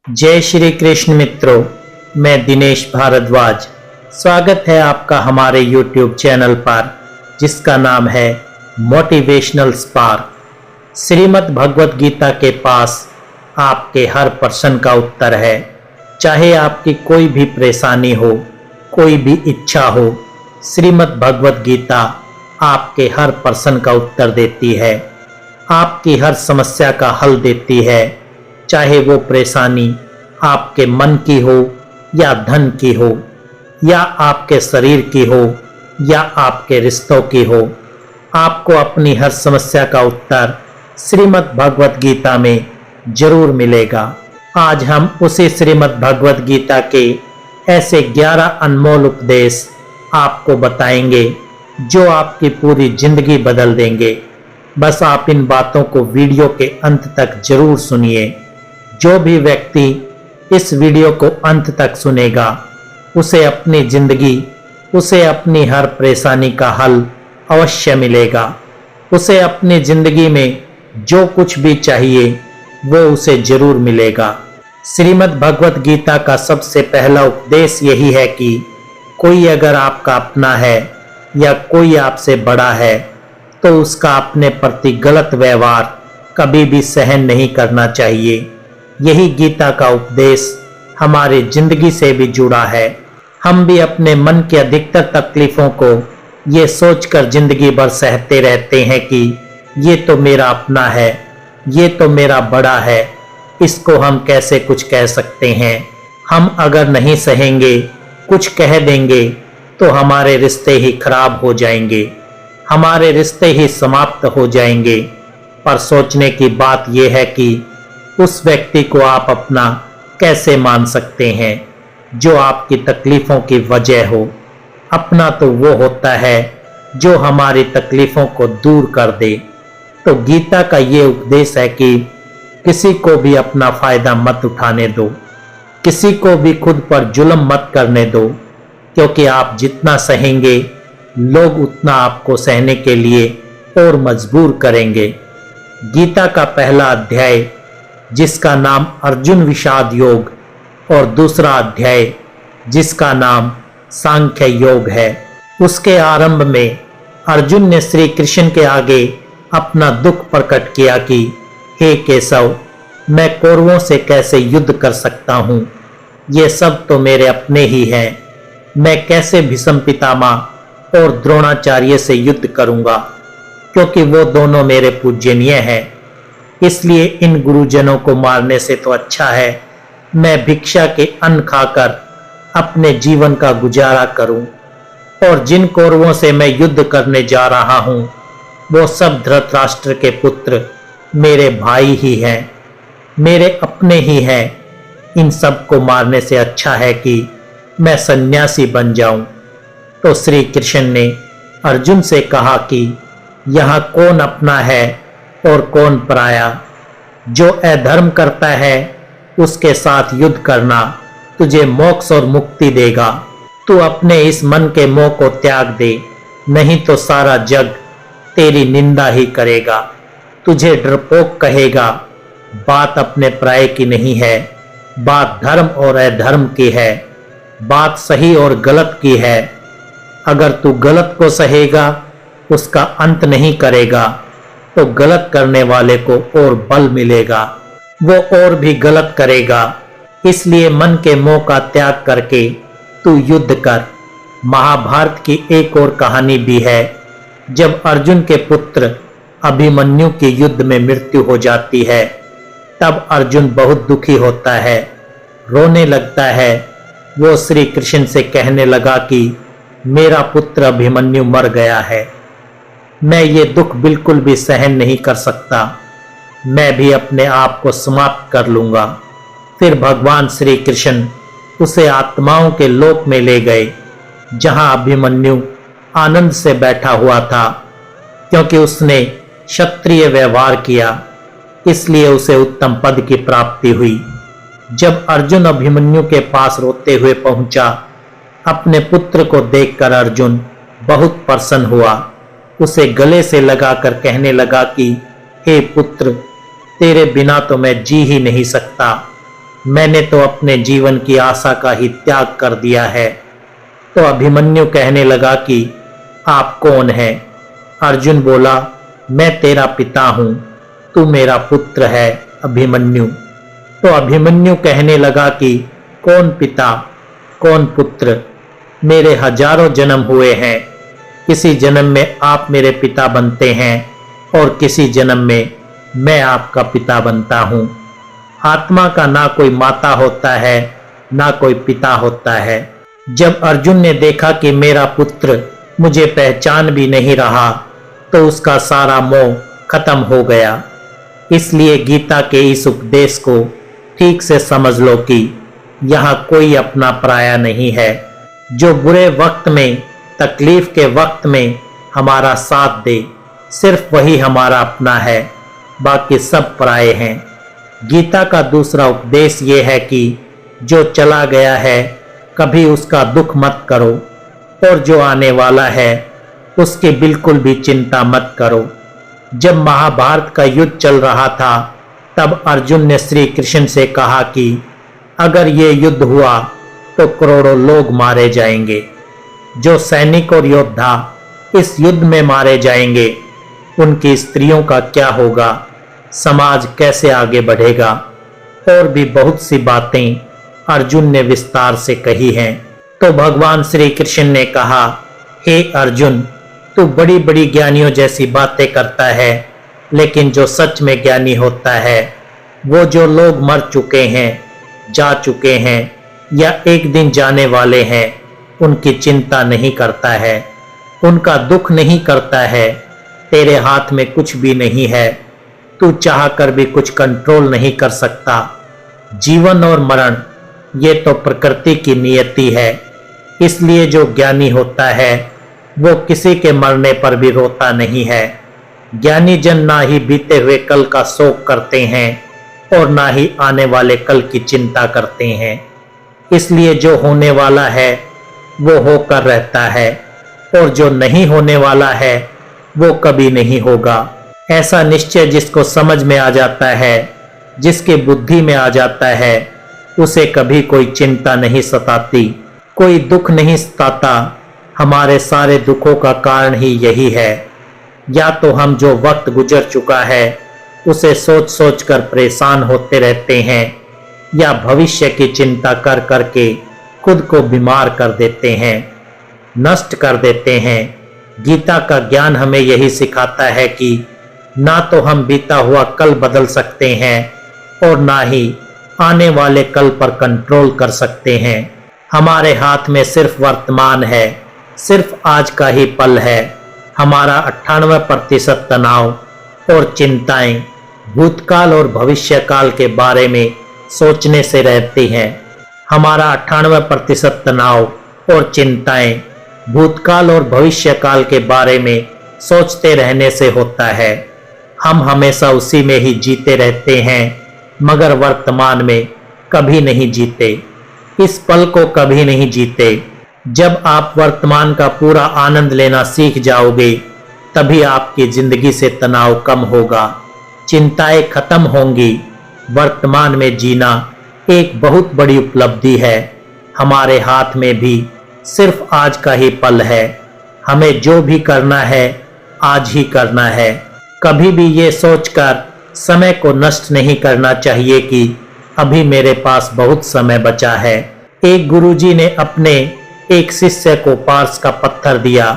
जय श्री कृष्ण मित्रों, मैं दिनेश भारद्वाज। स्वागत है आपका हमारे YouTube चैनल पर, जिसका नाम है मोटिवेशनल स्पार्क। श्रीमद् भगवत गीता के पास आपके हर प्रश्न का उत्तर है। चाहे आपकी कोई भी परेशानी हो, कोई भी इच्छा हो, श्रीमद् भगवत गीता आपके हर प्रश्न का उत्तर देती है, आपकी हर समस्या का हल देती है। चाहे वो परेशानी आपके मन की हो या धन की हो, या आपके शरीर की हो या आपके रिश्तों की हो, आपको अपनी हर समस्या का उत्तर श्रीमद् भगवत गीता में जरूर मिलेगा। आज हम उसी श्रीमद् भगवत गीता के ऐसे 11 अनमोल उपदेश आपको बताएंगे जो आपकी पूरी जिंदगी बदल देंगे। बस आप इन बातों को वीडियो के अंत तक जरूर सुनिए। जो भी व्यक्ति इस वीडियो को अंत तक सुनेगा, उसे अपनी जिंदगी, उसे अपनी हर परेशानी का हल अवश्य मिलेगा। उसे अपनी जिंदगी में जो कुछ भी चाहिए वो उसे जरूर मिलेगा। श्रीमद् भगवत गीता का सबसे पहला उपदेश यही है कि कोई अगर आपका अपना है या कोई आपसे बड़ा है, तो उसका अपने प्रति गलत व्यवहार कभी भी सहन नहीं करना चाहिए। यही गीता का उपदेश हमारी जिंदगी से भी जुड़ा है। हम भी अपने मन की अधिकतर तकलीफों को ये सोचकर जिंदगी भर सहते रहते हैं कि ये तो मेरा अपना है, ये तो मेरा बड़ा है, इसको हम कैसे कुछ कह सकते हैं। हम अगर नहीं सहेंगे, कुछ कह देंगे, तो हमारे रिश्ते ही खराब हो जाएंगे, हमारे रिश्ते ही समाप्त हो जाएंगे। पर सोचने की बात यह है कि उस व्यक्ति को आप अपना कैसे मान सकते हैं जो आपकी तकलीफों की वजह हो। अपना तो वो होता है जो हमारी तकलीफों को दूर कर दे। तो गीता का ये उपदेश है कि किसी को भी अपना फायदा मत उठाने दो, किसी को भी खुद पर जुल्म मत करने दो, क्योंकि आप जितना सहेंगे, लोग उतना आपको सहने के लिए और मजबूर करेंगे। गीता का पहला अध्याय, जिसका नाम अर्जुन विषाद योग, और दूसरा अध्याय जिसका नाम सांख्य योग है, उसके आरंभ में अर्जुन ने श्री कृष्ण के आगे अपना दुख प्रकट किया कि हे केशव, मैं कौरवों से कैसे युद्ध कर सकता हूँ, ये सब तो मेरे अपने ही हैं। मैं कैसे भीष्म पितामह और द्रोणाचार्य से युद्ध करूँगा, क्योंकि वो दोनों मेरे पूजनीय हैं। इसलिए इन गुरुजनों को मारने से तो अच्छा है मैं भिक्षा के अन्न खाकर अपने जीवन का गुजारा करूं। और जिन कौरवों से मैं युद्ध करने जा रहा हूं, वो सब धृतराष्ट्र के पुत्र मेरे भाई ही हैं, मेरे अपने ही हैं। इन सब को मारने से अच्छा है कि मैं सन्यासी बन जाऊं। तो श्री कृष्ण ने अर्जुन से कहा कि यहाँ कौन अपना है और कौन पराया। जो अधर्म करता है उसके साथ युद्ध करना तुझे मोक्ष और मुक्ति देगा। तू अपने इस मन के मोह को त्याग दे, नहीं तो सारा जग तेरी निंदा ही करेगा, तुझे डरपोक कहेगा। बात अपने पराये की नहीं है, बात धर्म और अधर्म की है, बात सही और गलत की है। अगर तू गलत को सहेगा, उसका अंत नहीं करेगा, तो गलत करने वाले को और बल मिलेगा, वो और भी गलत करेगा। इसलिए मन के मोह का त्याग करके तू युद्ध कर। महाभारत की एक और कहानी भी है, जब अर्जुन के पुत्र अभिमन्यु की युद्ध में मृत्यु हो जाती है, तब अर्जुन बहुत दुखी होता है, रोने लगता है। वो श्री कृष्ण से कहने लगा कि मेरा पुत्र अभिमन्यु मर गया है, मैं ये दुख बिल्कुल भी सहन नहीं कर सकता, मैं भी अपने आप को समाप्त कर लूंगा। फिर भगवान श्री कृष्ण उसे आत्माओं के लोक में ले गए, जहां अभिमन्यु आनंद से बैठा हुआ था। क्योंकि उसने क्षत्रिय व्यवहार किया, इसलिए उसे उत्तम पद की प्राप्ति हुई। जब अर्जुन अभिमन्यु के पास रोते हुए पहुंचा, अपने पुत्र को देखकर अर्जुन बहुत प्रसन्न हुआ। उसे गले से लगाकर कहने लगा कि हे पुत्र, तेरे बिना तो मैं जी ही नहीं सकता। मैंने तो अपने जीवन की आशा का ही त्याग कर दिया है। तो अभिमन्यु कहने लगा कि आप कौन हैं? अर्जुन बोला, मैं तेरा पिता हूं, तू मेरा पुत्र है अभिमन्यु। तो अभिमन्यु कहने लगा कि कौन पिता कौन पुत्र, मेरे हजारों जन्म हुए हैं, किसी जन्म में आप मेरे पिता बनते हैं और किसी जन्म में मैं आपका पिता बनता हूं। आत्मा का ना कोई माता होता है ना कोई पिता होता है। जब अर्जुन ने देखा कि मेरा पुत्र मुझे पहचान भी नहीं रहा तो उसका सारा मोह खत्म हो गया। इसलिए गीता के इस उपदेश को ठीक से समझ लो कि यहाँ कोई अपना पराया नहीं है। जो बुरे वक्त में, तकलीफ के वक्त में हमारा साथ दे, सिर्फ वही हमारा अपना है, बाकी सब पराये हैं। गीता का दूसरा उपदेश ये है कि जो चला गया है कभी उसका दुख मत करो और जो आने वाला है उसकी बिल्कुल भी चिंता मत करो। जब महाभारत का युद्ध चल रहा था तब अर्जुन ने श्री कृष्ण से कहा कि अगर ये युद्ध हुआ तो करोड़ों लोग मारे जाएंगे। जो सैनिक और योद्धा इस युद्ध में मारे जाएंगे उनकी स्त्रियों का क्या होगा, समाज कैसे आगे बढ़ेगा। और भी बहुत सी बातें अर्जुन ने विस्तार से कही हैं। तो भगवान श्री कृष्ण ने कहा, हे अर्जुन, तू बड़ी बड़ी ज्ञानियों जैसी बातें करता है, लेकिन जो सच में ज्ञानी होता है वो जो लोग मर चुके हैं, जा चुके हैं या एक दिन जाने वाले हैं उनकी चिंता नहीं करता है, उनका दुख नहीं करता है। तेरे हाथ में कुछ भी नहीं है, तू चाह कर भी कुछ कंट्रोल नहीं कर सकता। जीवन और मरण ये तो प्रकृति की नियति है। इसलिए जो ज्ञानी होता है वो किसी के मरने पर भी रोता नहीं है। ज्ञानी जन ना ही बीते हुए कल का शोक करते हैं और ना ही आने वाले कल की चिंता करते हैं। इसलिए जो होने वाला है वो होकर रहता है और जो नहीं होने वाला है वो कभी नहीं होगा। ऐसा निश्चय जिसको समझ में आ जाता है, जिसके बुद्धि में आ जाता है, उसे कभी कोई चिंता नहीं सताती, कोई दुख नहीं सताता। हमारे सारे दुखों का कारण ही यही है। या तो हम जो वक्त गुजर चुका है उसे सोच सोच कर परेशान होते रहते हैं, या भविष्य की चिंता कर करके खुद को बीमार कर देते हैं, नष्ट कर देते हैं। गीता का ज्ञान हमें यही सिखाता है कि ना तो हम बीता हुआ कल बदल सकते हैं और ना ही आने वाले कल पर कंट्रोल कर सकते हैं। हमारे हाथ में सिर्फ वर्तमान है, सिर्फ आज का ही पल है। हमारा 98% तनाव और चिंताएं भूतकाल और भविष्य काल के बारे में सोचने से रहती हैं। हमारा 98% तनाव और चिंताएं भूतकाल और भविष्य काल के बारे में सोचते रहने से होता है। हम हमेशा उसी में ही जीते रहते हैं, मगर वर्तमान में कभी नहीं जीते, इस पल को कभी नहीं जीते। जब आप वर्तमान का पूरा आनंद लेना सीख जाओगे तभी आपकी जिंदगी से तनाव कम होगा, चिंताएं खत्म होंगी। वर्तमान में जीना एक बहुत बड़ी उपलब्धि है। हमारे हाथ में भी सिर्फ आज का ही पल है। हमें जो भी करना है आज ही करना है। कभी भी ये सोचकर समय को नष्ट नहीं करना चाहिए कि अभी मेरे पास बहुत समय बचा है। एक गुरुजी ने अपने एक शिष्य को पारस का पत्थर दिया।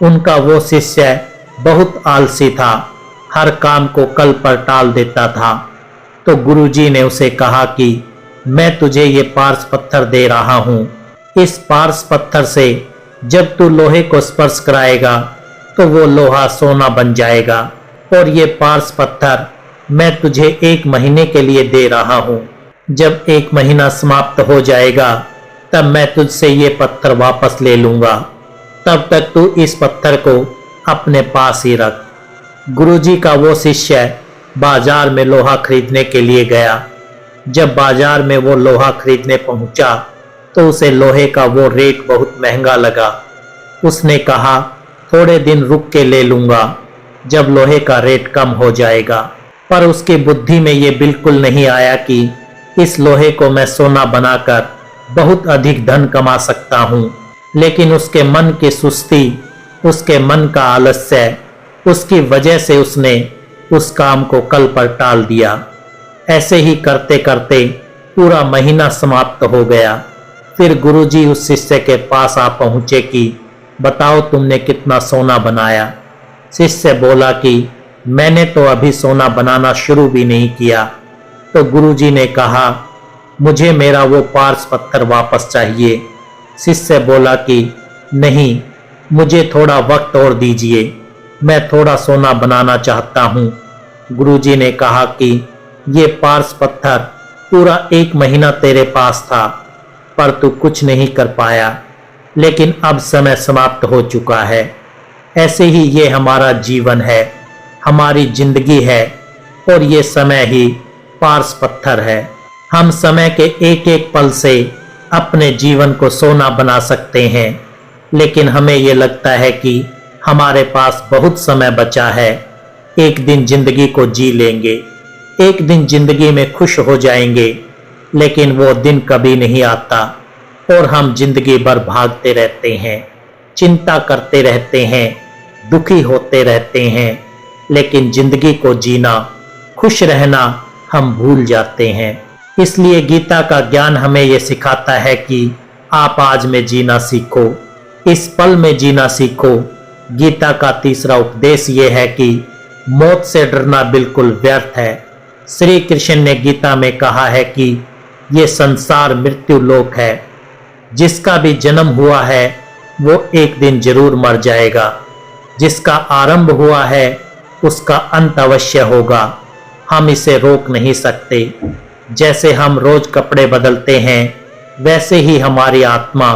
उनका वो शिष्य बहुत आलसी था, हर काम को कल पर टाल देता था। तो गुरुजी ने उसे कहा कि मैं तुझे ये पारस पत्थर दे रहा हूँ। इस पारस पत्थर से जब तू लोहे को स्पर्श कराएगा तो वो लोहा सोना बन जाएगा, और ये पारस पत्थर मैं तुझे 1 महीने के लिए दे रहा हूँ। जब 1 महीना समाप्त हो जाएगा तब मैं तुझसे ये पत्थर वापस ले लूंगा। तब तक तू इस पत्थर को अपने पास ही रख। गुरुजी का वो शिष्य बाजार में लोहा खरीदने के लिए गया। जब बाजार में वो लोहा खरीदने पहुंचा तो उसे लोहे का वो रेट बहुत महंगा लगा। उसने कहा, थोड़े दिन रुक के ले लूंगा जब लोहे का रेट कम हो जाएगा। पर उसकी बुद्धि में ये बिल्कुल नहीं आया कि इस लोहे को मैं सोना बनाकर बहुत अधिक धन कमा सकता हूँ। लेकिन उसके मन की सुस्ती, उसके मन का आलस्य, उसकी वजह से उसने उस काम को कल पर टाल दिया। ऐसे ही करते करते पूरा महीना समाप्त हो गया। फिर गुरुजी उस शिष्य के पास आ पहुंचे कि बताओ तुमने कितना सोना बनाया। शिष्य बोला कि मैंने तो अभी सोना बनाना शुरू भी नहीं किया। तो गुरुजी ने कहा मुझे मेरा वो पार्स पत्थर वापस चाहिए। शिष्य बोला कि नहीं, मुझे थोड़ा वक्त और दीजिए, मैं थोड़ा सोना बनाना चाहता हूँ। गुरुजी ने कहा कि ये पार्स पत्थर पूरा 1 महीना तेरे पास था, पर तू कुछ नहीं कर पाया। लेकिन अब समय समाप्त हो चुका है। ऐसे ही ये हमारा जीवन है, हमारी जिंदगी है, और ये समय ही पार्स पत्थर है। हम समय के एक एक पल से अपने जीवन को सोना बना सकते हैं। लेकिन हमें ये लगता है कि हमारे पास बहुत समय बचा है, एक दिन जिंदगी को जी लेंगे, एक दिन जिंदगी में खुश हो जाएंगे। लेकिन वो दिन कभी नहीं आता और हम जिंदगी भर भागते रहते हैं, चिंता करते रहते हैं, दुखी होते रहते हैं। लेकिन जिंदगी को जीना, खुश रहना हम भूल जाते हैं। इसलिए गीता का ज्ञान हमें यह सिखाता है कि आप आज में जीना सीखो, इस पल में जीना सीखो। गीता का तीसरा उपदेश ये है कि मौत से डरना बिल्कुल व्यर्थ है। श्री कृष्ण ने गीता में कहा है कि ये संसार मृत्यु लोक है, जिसका भी जन्म हुआ है वो एक दिन जरूर मर जाएगा, जिसका आरंभ हुआ है उसका अंत अवश्य होगा। हम इसे रोक नहीं सकते। जैसे हम रोज कपड़े बदलते हैं, वैसे ही हमारी आत्मा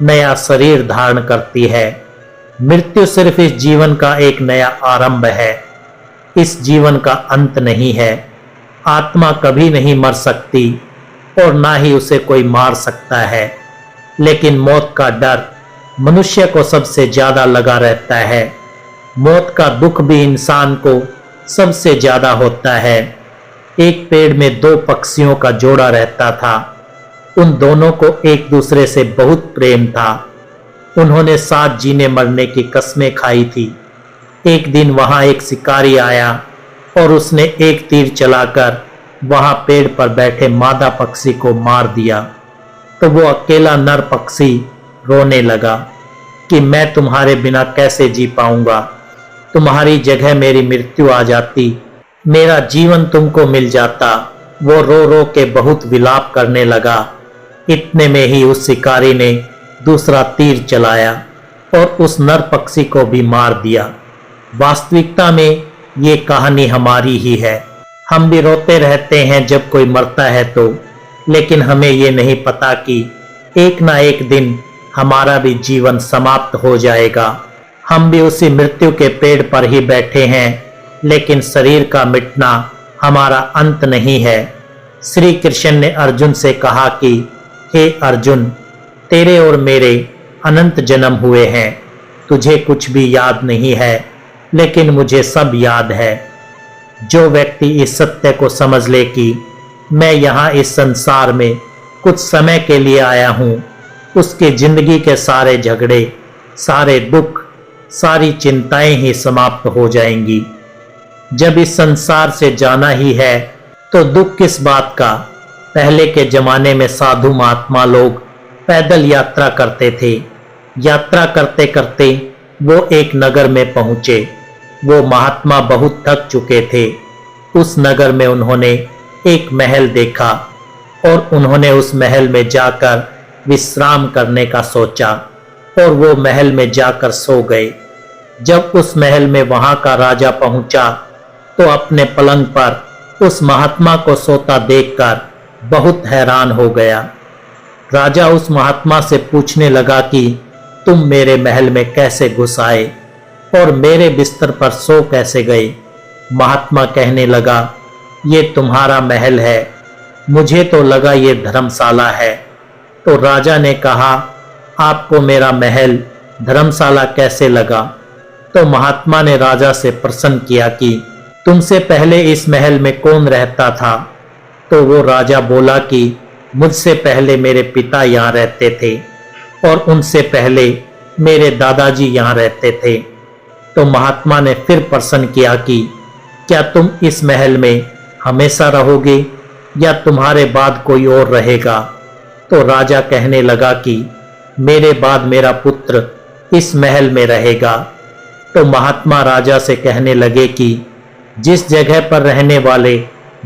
नया शरीर धारण करती है। मृत्यु सिर्फ इस जीवन का एक नया आरंभ है, इस जीवन का अंत नहीं है। आत्मा कभी नहीं मर सकती और ना ही उसे कोई मार सकता है। लेकिन मौत का डर मनुष्य को सबसे ज्यादा लगा रहता है। मौत का दुख भी इंसान को सबसे ज्यादा होता है। एक पेड़ में 2 पक्षियों का जोड़ा रहता था। उन दोनों को एक दूसरे से बहुत प्रेम था। उन्होंने साथ जीने मरने की कस्में खाई थी। एक दिन वहां एक शिकारी आया और उसने एक तीर चलाकर वहां पेड़ पर बैठे मादा पक्षी को मार दिया। तो वो अकेला नर पक्षी रोने लगा कि मैं तुम्हारे बिना कैसे जी पाऊंगा। तुम्हारी जगह मेरी मृत्यु आ जाती, मेरा जीवन तुमको मिल जाता। वो रो रो के बहुत विलाप करने लगा। इतने में ही उस शिकारी ने दूसरा तीर चलाया और उस नर पक्षी को भी मार दिया। वास्तविकता में ये कहानी हमारी ही है। हम भी रोते रहते हैं जब कोई मरता है तो, लेकिन हमें ये नहीं पता कि एक ना एक दिन हमारा भी जीवन समाप्त हो जाएगा। हम भी उसी मृत्यु के पेड़ पर ही बैठे हैं, लेकिन शरीर का मिटना हमारा अंत नहीं है। श्री कृष्ण ने अर्जुन से कहा कि हे अर्जुन, तेरे और मेरे अनंत जन्म हुए हैं। तुझे कुछ भी याद नहीं है, लेकिन मुझे सब याद है। जो व्यक्ति इस सत्य को समझ ले कि मैं यहाँ इस संसार में कुछ समय के लिए आया हूँ, उसकी जिंदगी के सारे झगड़े, सारे दुख, सारी चिंताएं ही समाप्त हो जाएंगी। जब इस संसार से जाना ही है तो दुख किस बात का। पहले के जमाने में साधु महात्मा लोग पैदल यात्रा करते थे। यात्रा करते करते वो एक नगर में पहुंचे। वो महात्मा बहुत थक चुके थे। उस नगर में उन्होंने एक महल देखा और उन्होंने उस महल में जाकर विश्राम करने का सोचा और वो महल में जाकर सो गए। जब उस महल में वहां का राजा पहुंचा तो अपने पलंग पर उस महात्मा को सोता देखकर बहुत हैरान हो गया। राजा उस महात्मा से पूछने लगा कि तुम मेरे महल में कैसे घुस आए और मेरे बिस्तर पर सो कैसे गए। महात्मा कहने लगा, ये तुम्हारा महल है, मुझे तो लगा ये धर्मशाला है। तो राजा ने कहा, आपको मेरा महल धर्मशाला कैसे लगा। तो महात्मा ने राजा से प्रश्न किया कि तुमसे पहले इस महल में कौन रहता था। तो वो राजा बोला कि मुझसे पहले मेरे पिता यहाँ रहते थे और उनसे पहले मेरे दादाजी यहाँ रहते थे। तो महात्मा ने फिर प्रश्न किया कि क्या तुम इस महल में हमेशा रहोगे या तुम्हारे बाद कोई और रहेगा? तो राजा कहने लगा कि मेरे बाद मेरा पुत्र इस महल में रहेगा। तो महात्मा राजा से कहने लगे कि जिस जगह पर रहने वाले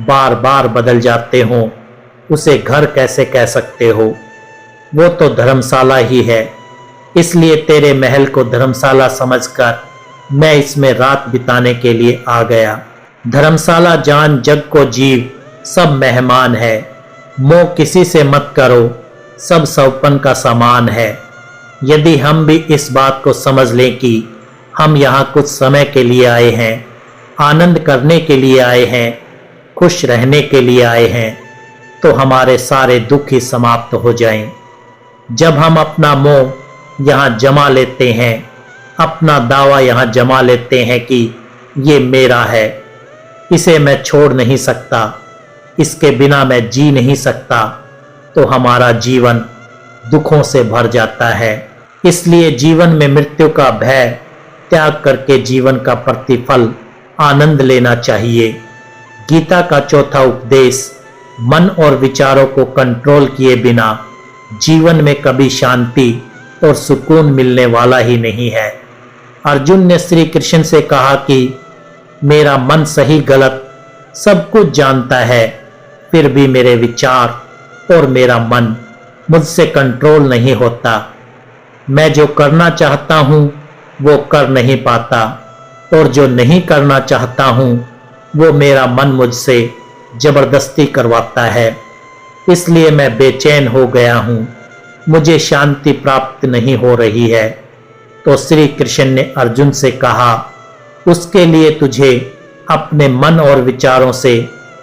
बार बार बदल जाते हों उसे घर कैसे कह सकते हो? वो तो धर्मशाला ही है, इसलिए तेरे महल को धर्मशाला समझकर मैं इसमें रात बिताने के लिए आ गया। धर्मशाला जान जग को जीव सब मेहमान है, मोह किसी से मत करो सब सौपन का सामान है। यदि हम भी इस बात को समझ लें कि हम यहाँ कुछ समय के लिए आए हैं, आनंद करने के लिए आए हैं, खुश रहने के लिए आए हैं, तो हमारे सारे दुख ही समाप्त हो जाएं। जब हम अपना मोह यहाँ जमा लेते हैं, अपना दावा यहाँ जमा लेते हैं कि ये मेरा है, इसे मैं छोड़ नहीं सकता, इसके बिना मैं जी नहीं सकता, तो हमारा जीवन दुखों से भर जाता है। इसलिए जीवन में मृत्यु का भय त्याग करके जीवन का प्रतिफल आनंद लेना चाहिए। गीता का चौथा उपदेश, मन और विचारों को कंट्रोल किए बिना जीवन में कभी शांति और सुकून मिलने वाला ही नहीं है। अर्जुन ने श्री कृष्ण से कहा कि मेरा मन सही गलत सब कुछ जानता है, फिर भी मेरे विचार और मेरा मन मुझसे कंट्रोल नहीं होता। मैं जो करना चाहता हूँ वो कर नहीं पाता और जो नहीं करना चाहता हूँ वो मेरा मन मुझसे जबरदस्ती करवाता है। इसलिए मैं बेचैन हो गया हूँ, मुझे शांति प्राप्त नहीं हो रही है। तो श्री कृष्ण ने अर्जुन से कहा, उसके लिए तुझे अपने मन और विचारों से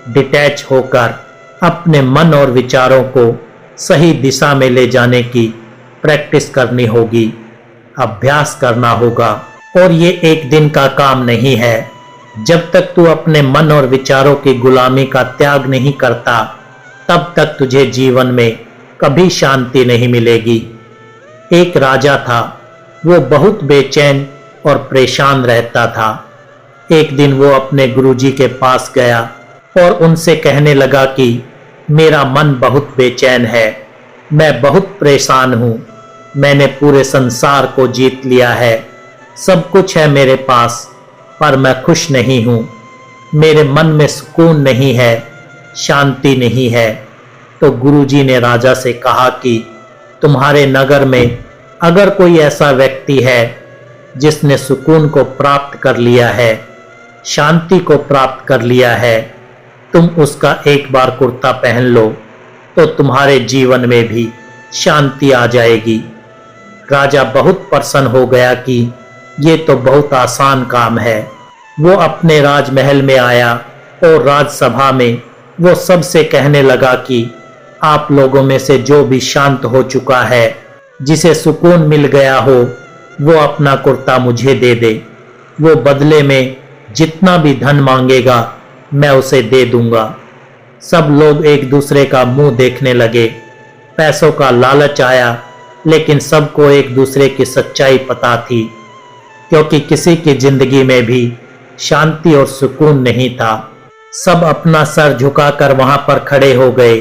डिटैच होकर अपने मन और विचारों को सही दिशा में ले जाने की प्रैक्टिस करनी होगी, अभ्यास करना होगा। और ये एक दिन का काम नहीं है। जब तक तू अपने मन और विचारों की गुलामी का त्याग नहीं करता, तब तक तुझे जीवन में कभी शांति नहीं मिलेगी। एक राजा था, वो बहुत बेचैन और परेशान रहता था। एक दिन वो अपने गुरुजी के पास गया और उनसे कहने लगा कि मेरा मन बहुत बेचैन है, मैं बहुत परेशान हूँ, मैंने पूरे संसार को जीत लिया है, सब कुछ है मेरे पास, पर मैं खुश नहीं हूँ, मेरे मन में सुकून नहीं है, शांति नहीं है। तो गुरुजी ने राजा से कहा कि तुम्हारे नगर में अगर कोई ऐसा व्यक्ति है जिसने सुकून को प्राप्त कर लिया है, शांति को प्राप्त कर लिया है, तुम उसका एक बार कुर्ता पहन लो तो तुम्हारे जीवन में भी शांति आ जाएगी। राजा बहुत प्रसन्न हो गया कि ये तो बहुत आसान काम है। वो अपने राजमहल में आया और राजसभा में वो सबसे कहने लगा कि आप लोगों में से जो भी शांत हो चुका है, जिसे सुकून मिल गया हो, वो अपना कुर्ता मुझे दे दे। वो बदले में जितना भी धन मांगेगा मैं उसे दे दूंगा। सब लोग एक दूसरे का मुंह देखने लगे। पैसों का लालच आया, लेकिन सबको एक दूसरे की सच्चाई पता थी, क्योंकि किसी की जिंदगी में भी शांति और सुकून नहीं था। सब अपना सर झुकाकर वहां पर खड़े हो गए।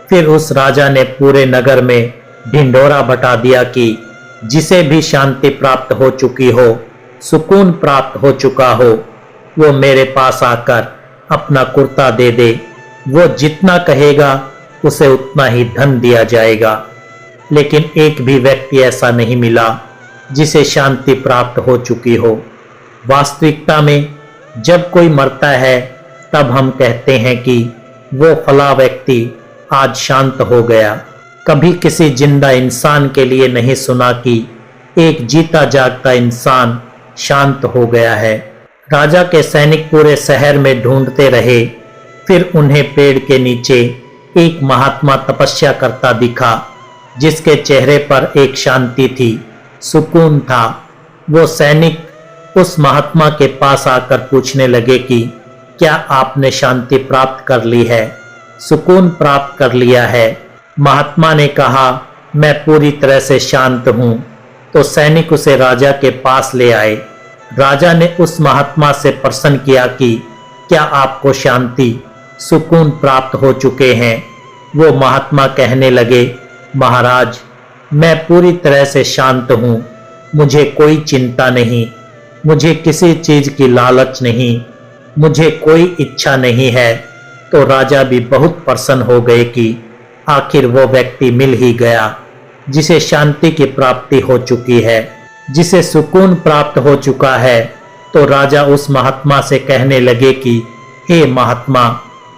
फिर उस राजा ने पूरे नगर में ढिंढोरा बटा दिया कि जिसे भी शांति प्राप्त हो चुकी हो, सुकून प्राप्त हो चुका हो, वो मेरे पास आकर अपना कुर्ता दे दे। वो जितना कहेगा उसे उतना ही धन दिया जाएगा। लेकिन एक भी व्यक्ति ऐसा नहीं मिला जिसे शांति प्राप्त हो चुकी हो। वास्तविकता में जब कोई मरता है तब हम कहते हैं कि वो फला व्यक्ति आज शांत हो गया। कभी किसी जिंदा इंसान के लिए नहीं सुना कि एक जीता जागता इंसान शांत हो गया है। राजा के सैनिक पूरे शहर में ढूंढते रहे, फिर उन्हें पेड़ के नीचे एक महात्मा तपस्या करता दिखा, जिसके चेहरे पर एक शांति थी, सुकून था। वो सैनिक उस महात्मा के पास आकर पूछने लगे कि क्या आपने शांति प्राप्त कर ली है? सुकून प्राप्त कर लिया है। महात्मा ने कहा, मैं पूरी तरह से शांत हूं। तो सैनिक उसे राजा के पास ले आए। राजा ने उस महात्मा से प्रश्न किया कि क्या आपको शांति, सुकून प्राप्त हो चुके हैं? वो महात्मा कहने लगे, महाराज, मैं पूरी तरह से शांत हूं। मुझे कोई चिंता नहीं, मुझे किसी चीज की लालच नहीं, मुझे कोई इच्छा नहीं है। तो राजा भी बहुत प्रसन्न हो गए कि आखिर वो व्यक्ति मिल ही गया जिसे शांति की प्राप्ति हो चुकी है, जिसे सुकून प्राप्त हो चुका है। तो राजा उस महात्मा से कहने लगे कि हे महात्मा,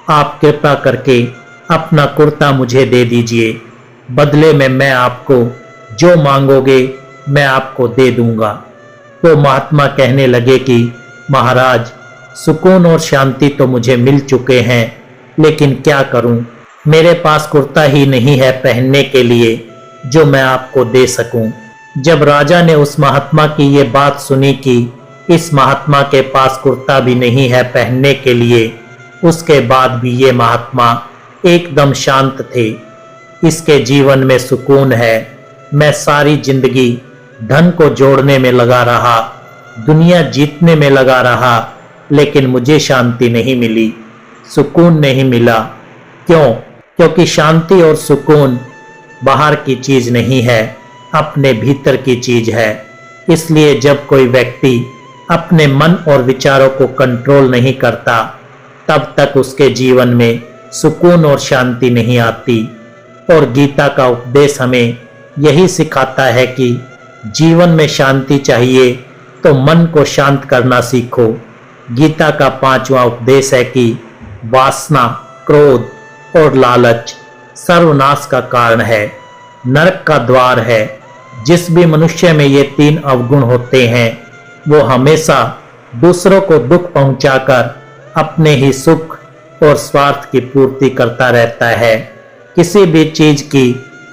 आप कृपा करके अपना कुर्ता मुझे दे दीजिए, बदले में मैं आपको जो मांगोगे मैं आपको दे दूंगा। तो महात्मा कहने लगे कि महाराज, सुकून और शांति तो मुझे मिल चुके हैं, लेकिन क्या करूं, मेरे पास कुर्ता ही नहीं है पहनने के लिए जो मैं आपको दे सकूं। जब राजा ने उस महात्मा की ये बात सुनी कि इस महात्मा के पास कुर्ता भी नहीं है पहनने के लिए, उसके बाद भी ये महात्मा एकदम शांत थे। इसके जीवन में सुकून है। मैं सारी जिंदगी धन को जोड़ने में लगा रहा, दुनिया जीतने में लगा रहा, लेकिन मुझे शांति नहीं मिली, सुकून नहीं मिला। क्यों? क्योंकि शांति और सुकून बाहर की चीज नहीं है, अपने भीतर की चीज है। इसलिए जब कोई व्यक्ति अपने मन और विचारों को कंट्रोल नहीं करता, तब तक उसके जीवन में सुकून और शांति नहीं आती। और गीता का उपदेश हमें यही सिखाता है कि जीवन में शांति चाहिए तो मन को शांत करना सीखो। गीता का 5वां उपदेश है कि वासना, क्रोध और लालच सर्वनाश का कारण है, नरक का द्वार है। जिस भी मनुष्य में ये 3 अवगुण होते हैं, वो हमेशा दूसरों को दुख पहुंचाकर अपने ही सुख और स्वार्थ की पूर्ति करता रहता है। किसी भी चीज की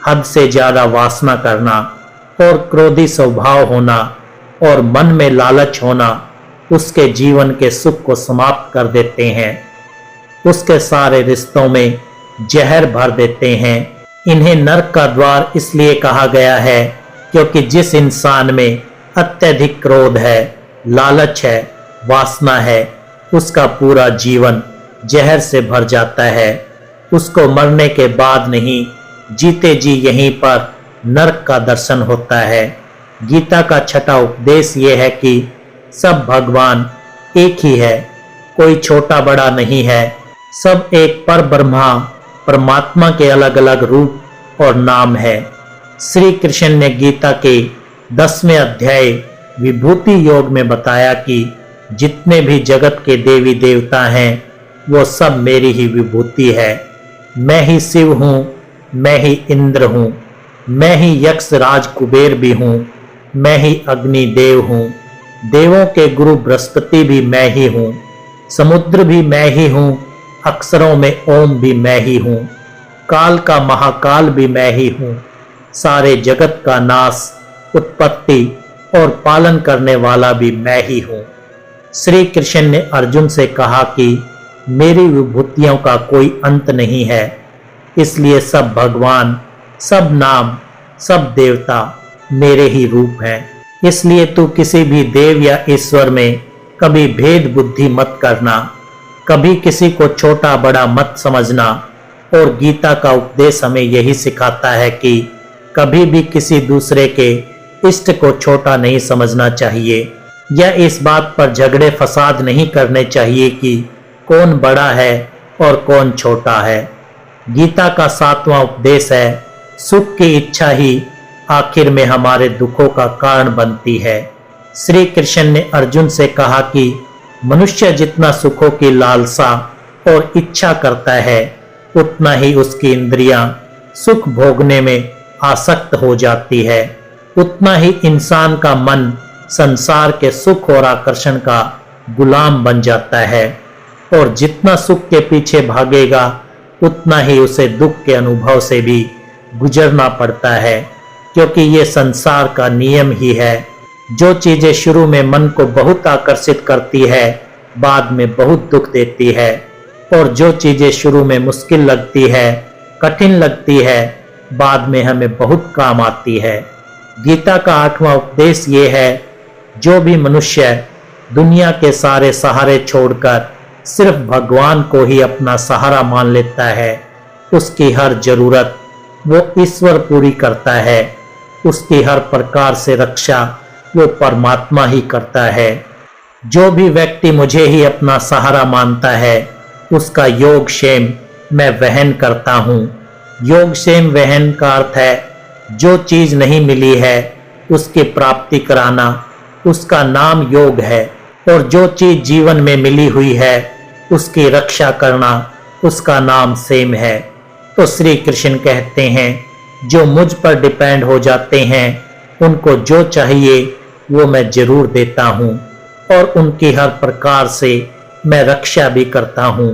हद से ज्यादा वासना करना और क्रोधी स्वभाव होना और मन में लालच होना उसके जीवन के सुख को समाप्त कर देते हैं, उसके सारे रिश्तों में जहर भर देते हैं। इन्हें नरक का द्वार इसलिए कहा गया है क्योंकि जिस इंसान में अत्यधिक क्रोध है, लालच है, वासना है, उसका पूरा जीवन जहर से भर जाता है। उसको मरने के बाद नहीं, जीते जी यहीं पर नरक का दर्शन होता है। गीता का 6वां उपदेश ये है कि सब भगवान एक ही है, कोई छोटा बड़ा नहीं है। सब एक पर ब्रह्मा परमात्मा के अलग अलग रूप और नाम है। श्री कृष्ण ने गीता के 10वें अध्याय विभूति योग में बताया कि जितने भी जगत के देवी देवता हैं वो सब मेरी ही विभूति है। मैं ही शिव हूँ, मैं ही इंद्र हूँ, मैं ही यक्ष राज कुबेर भी हूँ, मैं ही अग्नि देव हूँ, देवों के गुरु बृहस्पति भी मैं ही हूँ, समुद्र भी मैं ही हूँ, अक्षरों में ओम भी मैं ही हूँ, काल का महाकाल भी मैं ही हूँ, सारे जगत का नाश, उत्पत्ति और पालन करने वाला भी मैं ही हूँ। श्री कृष्ण ने अर्जुन से कहा कि मेरी विभूतियों का कोई अंत नहीं है, इसलिए सब भगवान, सब नाम, सब देवता मेरे ही रूप हैं। इसलिए तू किसी भी देव या ईश्वर में कभी भेद बुद्धि मत करना, कभी किसी को छोटा बड़ा मत समझना। और गीता का उपदेश हमें यही सिखाता है कि कभी भी किसी दूसरे के इष्ट को छोटा नहीं समझना चाहिए, या इस बात पर झगड़े फसाद नहीं करने चाहिए कि कौन बड़ा है और कौन छोटा है। गीता का 7वां उपदेश है सुख की इच्छा ही आखिर में हमारे दुखों का कारण बनती है। श्री कृष्ण ने अर्जुन से कहा कि मनुष्य जितना सुखों की लालसा और इच्छा करता है, उतना ही उसकी इंद्रियां सुख भोगने में आसक्त हो जाती है, उतना ही इंसान का मन संसार के सुख और आकर्षण का गुलाम बन जाता है। और जितना सुख के पीछे भागेगा, उतना ही उसे दुख के अनुभव से भी गुजरना पड़ता है, क्योंकि ये संसार का नियम ही है। जो चीजें शुरू में मन को बहुत आकर्षित करती है, बाद में बहुत दुख देती है। और जो चीजें शुरू में मुश्किल लगती है, कठिन लगती है, बाद में हमें बहुत काम आती है। गीता का 8वां उपदेश ये है, जो भी मनुष्य दुनिया के सारे सहारे छोड़कर सिर्फ भगवान को ही अपना सहारा मान लेता है, उसकी हर जरूरत वो ईश्वर पूरी करता है। उसकी हर प्रकार से रक्षा वो परमात्मा ही करता है। जो भी व्यक्ति मुझे ही अपना सहारा मानता है, उसका योग क्षेम मैं वहन करता हूँ। योग क्षेम वहन का अर्थ है जो चीज नहीं मिली है उसकी प्राप्ति कराना, उसका नाम योग है। और जो चीज जीवन में मिली हुई है उसकी रक्षा करना, उसका नाम सेम है। तो श्री कृष्ण कहते हैं, जो मुझ पर डिपेंड हो जाते हैं उनको जो चाहिए वो मैं जरूर देता हूँ और उनकी हर प्रकार से मैं रक्षा भी करता हूँ।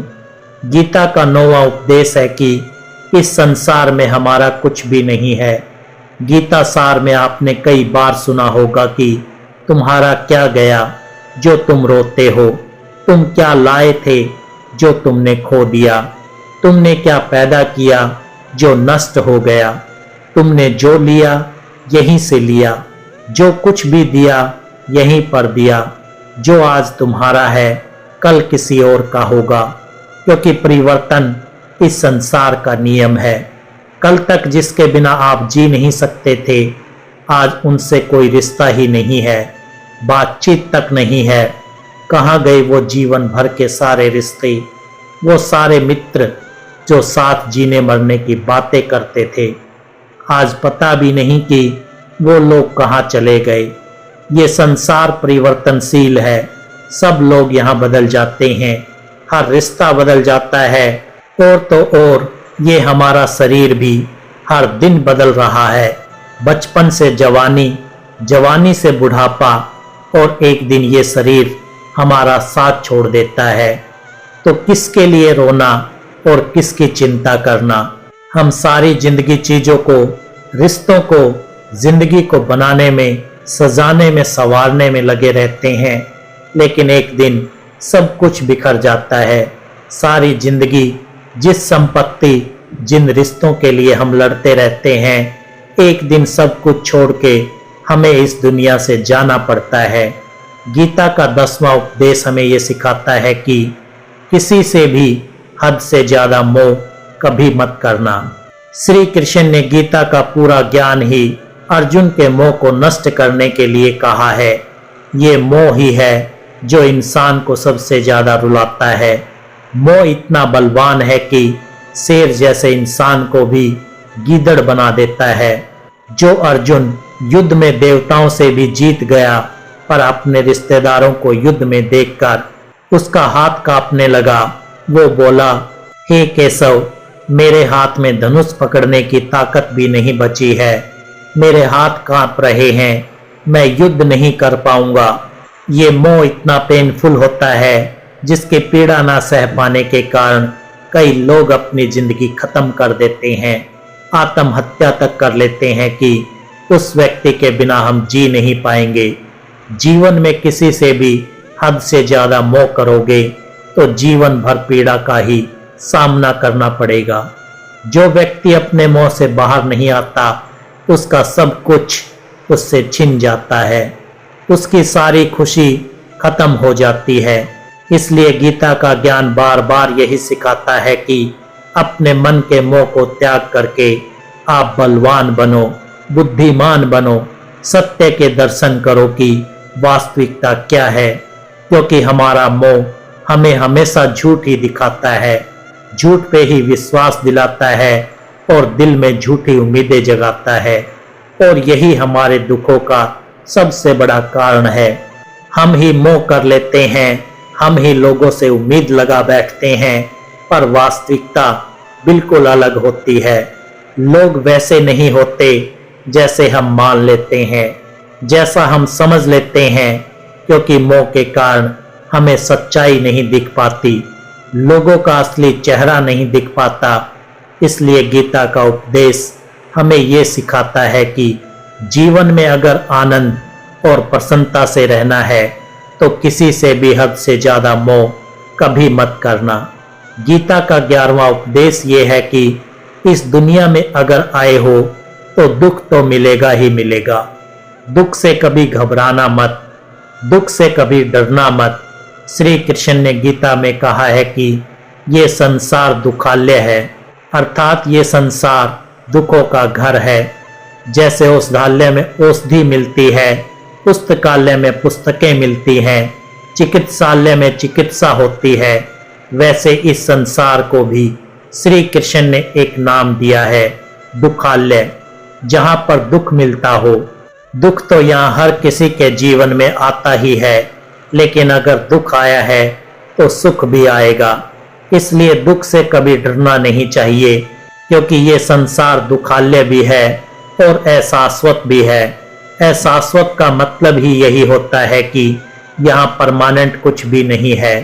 गीता का 9वां उपदेश है कि इस संसार में हमारा कुछ भी नहीं है। गीता सार में आपने कई बार सुना होगा कि तुम्हारा क्या गया जो तुम रोते हो, तुम क्या लाए थे जो तुमने खो दिया, तुमने क्या पैदा किया जो नष्ट हो गया, तुमने जो लिया यहीं से लिया, जो कुछ भी दिया यहीं पर दिया। जो आज तुम्हारा है कल किसी और का होगा, क्योंकि परिवर्तन इस संसार का नियम है। कल तक जिसके बिना आप जी नहीं सकते थे, आज उनसे कोई रिश्ता ही नहीं है, बातचीत तक नहीं है। कहाँ गए वो जीवन भर के सारे रिश्ते, वो सारे मित्र जो साथ जीने मरने की बातें करते थे। आज पता भी नहीं कि वो लोग कहाँ चले गए। ये संसार परिवर्तनशील है, सब लोग यहाँ बदल जाते हैं, हर रिश्ता बदल जाता है। और तो और ये हमारा शरीर भी हर दिन बदल रहा है, बचपन से जवानी, जवानी से बुढ़ापा, और एक दिन ये शरीर हमारा साथ छोड़ देता है। तो किसके लिए रोना और किसकी चिंता करना। हम सारी जिंदगी चीजों को, रिश्तों को, जिंदगी को बनाने में, सजाने में, संवारने में लगे रहते हैं, लेकिन एक दिन सब कुछ बिखर जाता है। सारी जिंदगी जिस संपत्ति, जिन रिश्तों के लिए हम लड़ते रहते हैं, एक दिन सब कुछ छोड़ के हमें इस दुनिया से जाना पड़ता है। गीता का 10वां उपदेश हमें ये सिखाता है कि किसी से भी हद से ज्यादा मोह कभी मत करना। श्री कृष्ण ने गीता का पूरा ज्ञान ही अर्जुन के मोह को नष्ट करने के लिए कहा है। ये मोह ही है जो इंसान को सबसे ज्यादा रुलाता है। मोह इतना बलवान है कि शेर जैसे इंसान को भी गीदड़ बना देता है। जो अर्जुन युद्ध में देवताओं से भी जीत गया, पर अपने रिश्तेदारों को युद्ध में देखकर उसका हाथ कांपने लगा, वो बोला, हे केशव, मेरे हाथ में धनुष पकड़ने की ताकत भी नहीं बची है, मेरे हाथ कांप रहे हैं, मैं युद्ध नहीं कर पाऊंगा। ये मोह इतना पेनफुल होता है जिसकी पीड़ा ना सह पाने के कारण कई लोग अपनी जिंदगी खत्म कर देते हैं, आत्महत्या तक कर लेते हैं कि उस व्यक्ति के बिना हम जी नहीं पाएंगे। जीवन में किसी से भी हद से ज्यादा मोह करोगे तो जीवन भर पीड़ा का ही सामना करना पड़ेगा। जो व्यक्ति अपने मोह से बाहर नहीं आता, उसका सब कुछ उससे छिन जाता है, उसकी सारी खुशी खत्म हो जाती है। इसलिए गीता का ज्ञान बार बार यही सिखाता है कि अपने मन के मोह को त्याग करके आप बलवान बनो, बुद्धिमान बनो, सत्य के दर्शन करो कि वास्तविकता क्या है, क्योंकि हमारा मोह हमें हमेशा झूठ ही दिखाता है, झूठ पे ही विश्वास दिलाता है और दिल में झूठी उम्मीदें जगाता है। और यही हमारे दुखों का सबसे बड़ा कारण है। हम ही मोह कर लेते हैं, हम ही लोगों से उम्मीद लगा बैठते हैं, पर वास्तविकता बिल्कुल अलग होती है। लोग वैसे नहीं होते जैसे हम मान लेते हैं, जैसा हम समझ लेते हैं, क्योंकि मोह के कारण हमें सच्चाई नहीं दिख पाती, लोगों का असली चेहरा नहीं दिख पाता। इसलिए गीता का उपदेश हमें ये सिखाता है कि जीवन में अगर आनंद और प्रसन्नता से रहना है तो किसी से भी हद से ज्यादा मोह कभी मत करना। गीता का 11वां उपदेश ये है कि इस दुनिया में अगर आए हो तो दुख तो मिलेगा ही मिलेगा। दुख से कभी घबराना मत, दुख से कभी डरना मत। श्री कृष्ण ने गीता में कहा है कि ये संसार दुखालय है, अर्थात ये संसार दुखों का घर है। जैसे औषधालय में औषधि मिलती है, पुस्तकालय में पुस्तकें मिलती हैं, चिकित्सालय में चिकित्सा होती है, वैसे इस संसार को भी श्री कृष्ण ने एक नाम दिया है, दुखालय, जहां पर दुख मिलता हो। दुख तो यहाँ हर किसी के जीवन में आता ही है, लेकिन अगर दुख आया है तो सुख भी आएगा। इसलिए दुख से कभी डरना नहीं चाहिए, क्योंकि ये संसार दुखालय भी है और अशाश्वत भी है। अशाश्वत का मतलब ही यही होता है कि यहाँ परमानेंट कुछ भी नहीं है।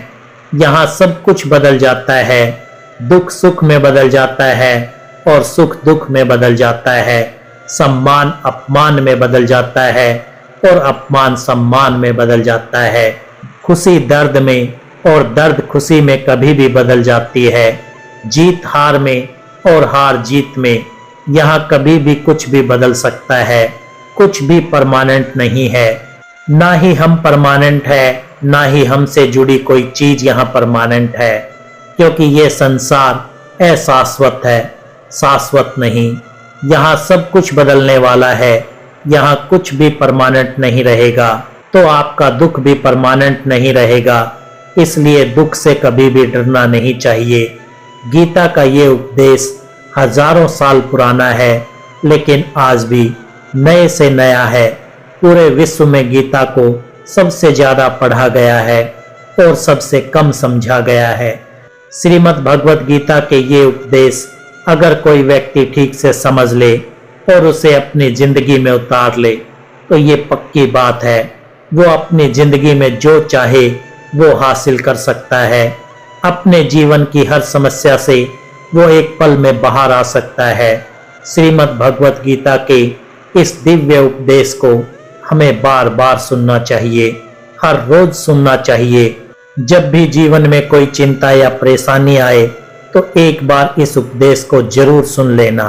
यहाँ सब कुछ बदल जाता है, दुख सुख में बदल जाता है और सुख दुख में बदल जाता है, सम्मान अपमान में बदल जाता है और अपमान सम्मान में बदल जाता है, खुशी दर्द में और दर्द खुशी में कभी भी बदल जाती है, जीत हार में और हार जीत में। यहाँ कभी भी कुछ भी बदल सकता है, कुछ भी परमानेंट नहीं है। ना ही हम परमानेंट है, ना ही हमसे जुड़ी कोई चीज यहाँ परमानेंट है, क्योंकि ये संसार अशाश्वत है, शाश्वत नहीं। यहाँ सब कुछ बदलने वाला है, यहाँ कुछ भी परमानेंट नहीं रहेगा, तो आपका दुख भी परमानेंट नहीं रहेगा। इसलिए दुख से कभी भी डरना नहीं चाहिए। गीता का ये उपदेश हजारों साल पुराना है, लेकिन आज भी नए से नया है। पूरे विश्व में गीता को सबसे ज्यादा पढ़ा गया है और सबसे कम समझा गया है। श्रीमद् भगवत गीता के ये उपदेश अगर कोई व्यक्ति ठीक से समझ ले और उसे अपनी जिंदगी में उतार ले, तो ये पक्की बात है, वो अपनी जिंदगी में जो चाहे वो हासिल कर सकता है। अपने जीवन की हर समस्या से वो एक पल में बाहर आ सकता है। श्रीमद् भगवत गीता के इस दिव्य उपदेश को हमें बार बार सुनना चाहिए, हर रोज सुनना चाहिए। जब भी जीवन में कोई चिंता या परेशानी आए तो एक बार इस उपदेश को जरूर सुन लेना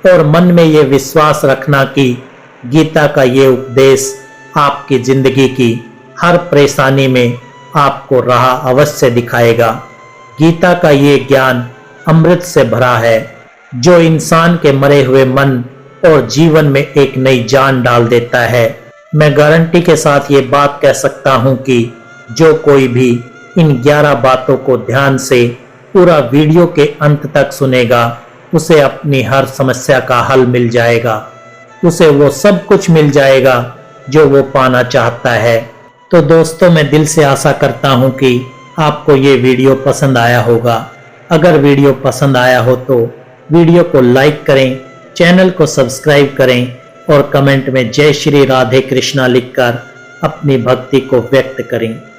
और मन में ये विश्वास रखना कि गीता का ये उपदेश आपकी जिंदगी की हर परेशानी में आपको राह अवश्य दिखाएगा। गीता का ये ज्ञान अमृत से भरा है, जो इंसान के मरे हुए मन और जीवन में एक नई जान डाल देता है। मैं गारंटी के साथ ये बात कह सकता हूँ कि जो कोई भी इन 11 बातों को ध्यान से पूरा वीडियो के अंत तक सुनेगा, उसे अपनी हर समस्या का हल मिल जाएगा, उसे वो सब कुछ मिल जाएगा जो वो पाना चाहता है। तो दोस्तों, मैं दिल से आशा करता हूँ कि आपको ये वीडियो पसंद आया होगा। अगर वीडियो पसंद आया हो तो वीडियो को लाइक करें, चैनल को सब्सक्राइब करें और कमेंट में जय श्री राधे कृष्णा लिखकर अपनी भक्ति को व्यक्त करें।